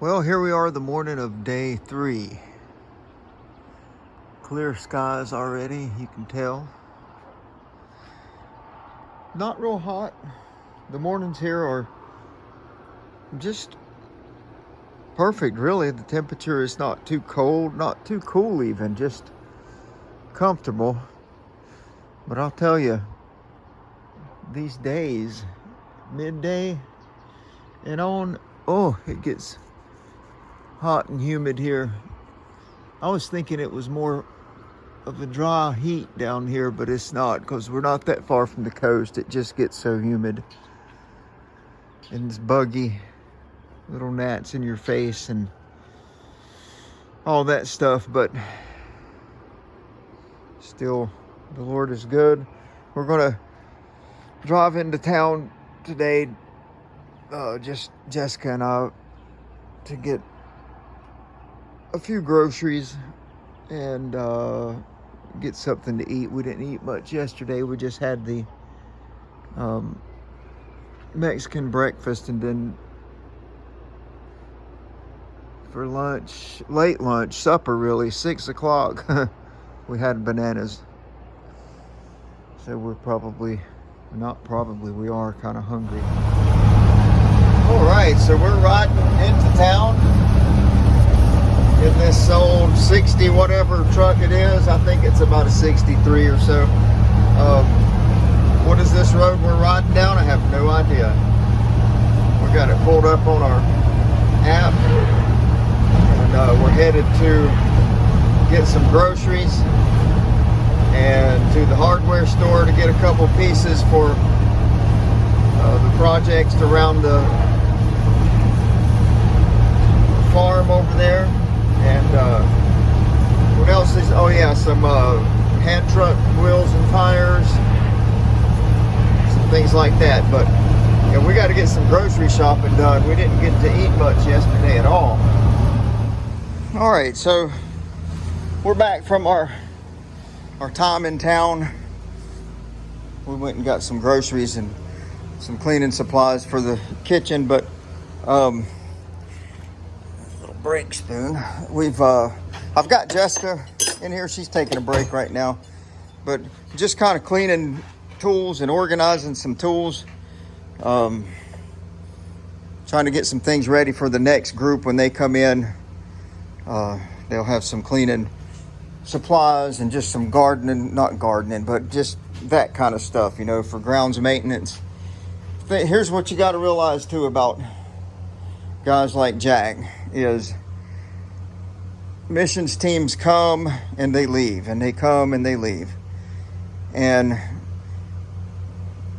Well, here we are, the morning of day 3. Clear skies already, you can tell. Not real hot. The mornings here are just perfect, really. The temperature is not too cold, not too cool even, just comfortable. But I'll tell you, these days, midday and on, oh, it gets hot and humid here. I was thinking it was more of a dry heat down here, but it's not, because we're not that far from the coast. It just gets so humid and it's buggy, little gnats in your face and all that stuff. But still, the Lord is good. We're gonna drive into town today, just Jessica and I, to get a few groceries and get something to eat. We didn't eat much yesterday. We just had the Mexican breakfast, and then for lunch, late lunch, supper really, 6 o'clock, we had bananas. So we're probably, not probably, we are kind of hungry. All right, so we're riding into town in this old 60 whatever truck it is. I think it's about a 63 or so. What is this road we're riding down? I have no idea. We got it pulled up on our app, and we're headed to get some groceries and to the hardware store to get a couple pieces for the projects around the farm over there. And what else is, oh yeah, some hand truck wheels and tires, some things like that. But yeah, we got to get some grocery shopping done. We didn't get to eat much yesterday at all. All right, so we're back from our time in town. We went and got some groceries and some cleaning supplies for the kitchen, but break spoon. I've got Jessica in here. She's taking a break right now, but just kind of cleaning tools and organizing some tools. Trying to get some things ready for the next group when they come in. They'll have some cleaning supplies and just some gardening, not gardening, but just that kind of stuff, you know, for grounds maintenance. Here's what you got to realize too about guys like Jack is missions teams come and they leave, and they come and they leave, and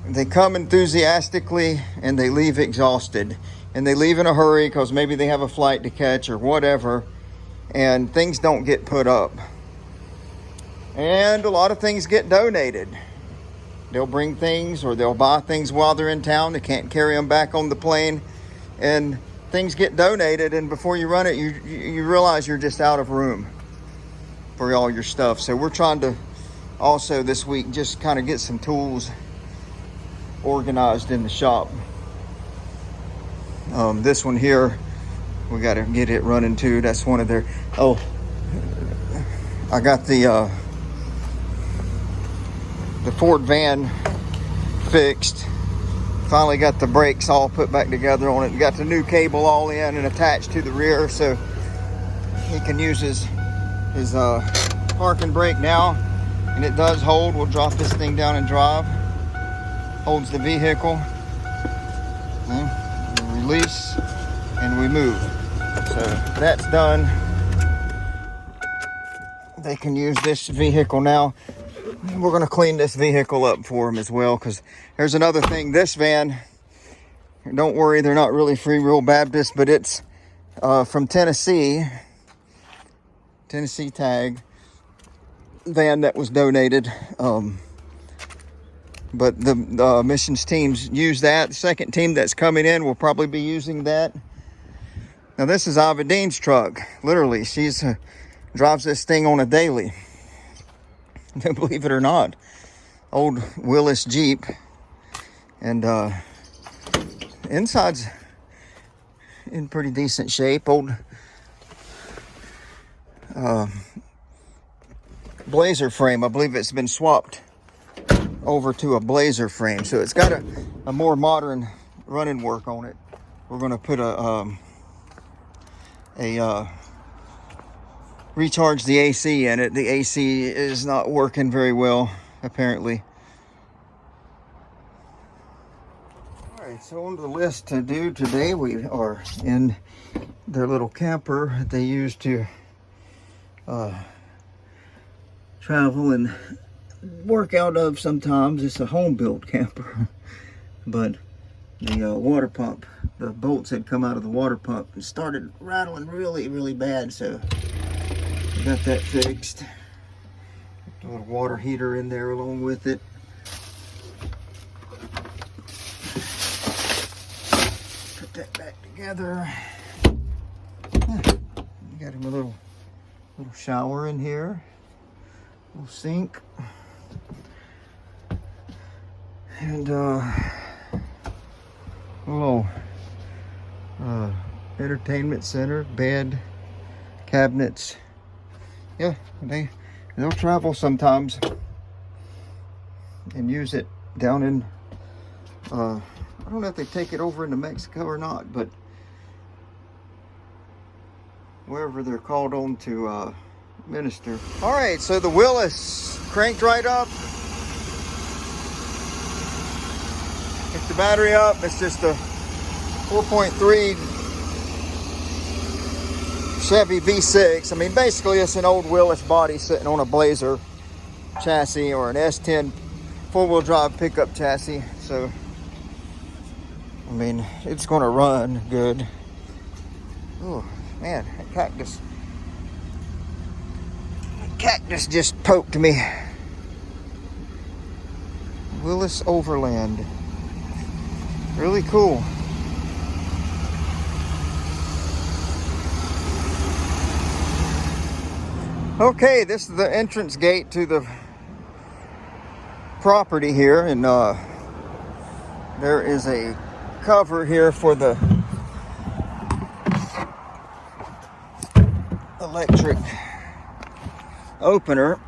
they come enthusiastically and they leave exhausted, and they leave in a hurry because maybe they have a flight to catch or whatever, and things don't get put up, and a lot of things get donated. They'll bring things or they'll buy things while they're in town. They can't carry them back on the plane, and things get donated, and before you run it, you realize you're just out of room for all your stuff. So we're trying to also this week just kind of get some tools organized in the shop. This one here, we got to get it running too. That's one of their, oh, I got the Ford van fixed. Finally got the brakes all put back together on it. Got the new cable all in and attached to the rear, so he can use his parking brake now. And it does hold. We'll drop this thing down and drive. Holds the vehicle. We release and we move. So that's done. They can use this vehicle now. We're going to clean this vehicle up for them as well, because there's another thing. This van, don't worry, they're not really Free Will Baptist, but it's from Tennessee tag van that was donated. But the missions teams use that. The second team that's coming in will probably be using that. Now this is Ava Dean's truck. Literally, she's drives this thing on a daily. Believe it or not, old Willis Jeep, and inside's in pretty decent shape. Old Blazer frame. I believe it's been swapped over to a Blazer frame, so it's got a more modern running work on it. We're going to put a recharge the AC in it. The AC is not working very well, apparently. All right, so on the list to do today, we are in their little camper that they use to travel and work out of sometimes. It's a home-built camper, but the water pump, the bolts had come out of the water pump and started rattling really bad, so got that fixed. A little water heater in there along with it. Put that back together. Got him a little shower in here. Little sink. And little entertainment center, bed, cabinets. Yeah, they'll travel sometimes and use it down in I don't know if they take it over into Mexico or not, but wherever they're called on to minister. All right, so the wheel is cranked right up. Get the battery up. It's just a 4.3 Chevy V6. I mean, basically it's an old wheelless body sitting on a Blazer chassis or an S10 four-wheel drive pickup chassis. So, I mean, it's gonna run good. Oh man, that cactus just poked me. Willis Overland. Really cool. Okay, this is the entrance gate to the property here, and there is a cover here for the electric opener.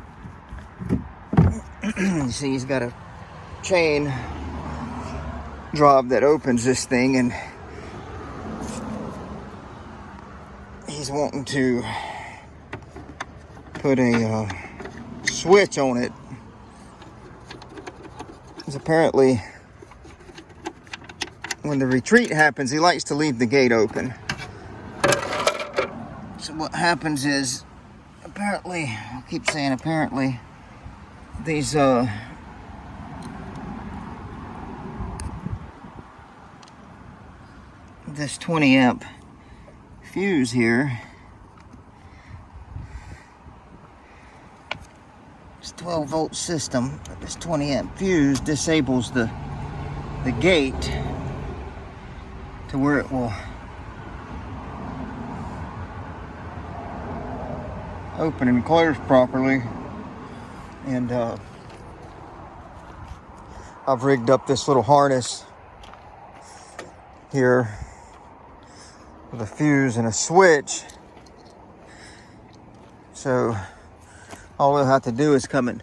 You see, he's got a chain drive that opens this thing, and he's wanting to put a switch on it, because apparently when the retreat happens, he likes to leave the gate open. So what happens is, apparently, I keep saying apparently, these this 20 amp fuse here, it's 12 volt system, but this 20 amp fuse disables the gate to where it will open and close properly. And I've rigged up this little harness here with a fuse and a switch, so all we'll have to do is come and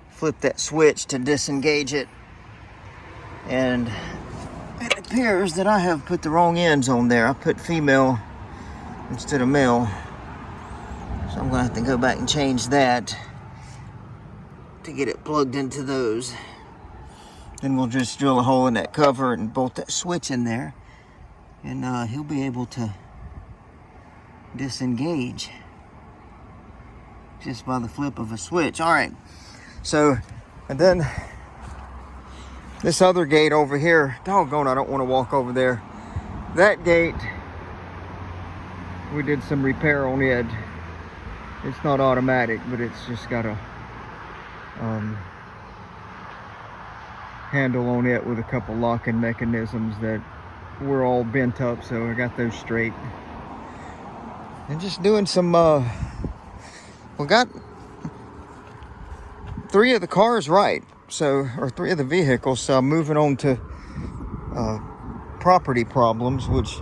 flip that switch to disengage it. And it appears that I have put the wrong ends on there. I put female instead of male, so I'm gonna have to go back and change that to get it plugged into those. Then we'll just drill a hole in that cover and bolt that switch in there, and he'll be able to disengage just by the flip of a switch. All right, so, and then this other gate over here, doggone, I don't want to walk over there. That gate, we did some repair on it. It's not automatic, but it's just got a handle on it with a couple locking mechanisms that were all bent up, so I got those straight. And just doing some we got 3 of the cars right, so, or 3 of the vehicles, so I'm moving on to property problems, which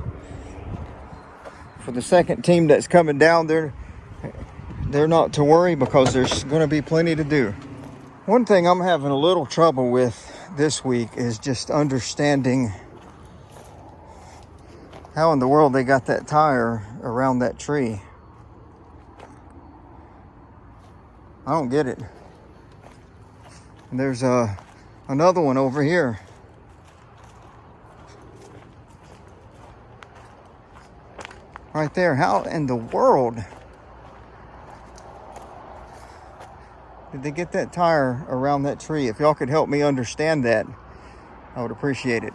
for the second team that's coming down, they're not to worry because there's going to be plenty to do. One thing I'm having a little trouble with this week is just understanding how in the world they got that tire around that tree. I don't get it. And there's another one over here. Right there. How in the world did they get that tire around that tree? If y'all could help me understand that, I would appreciate it.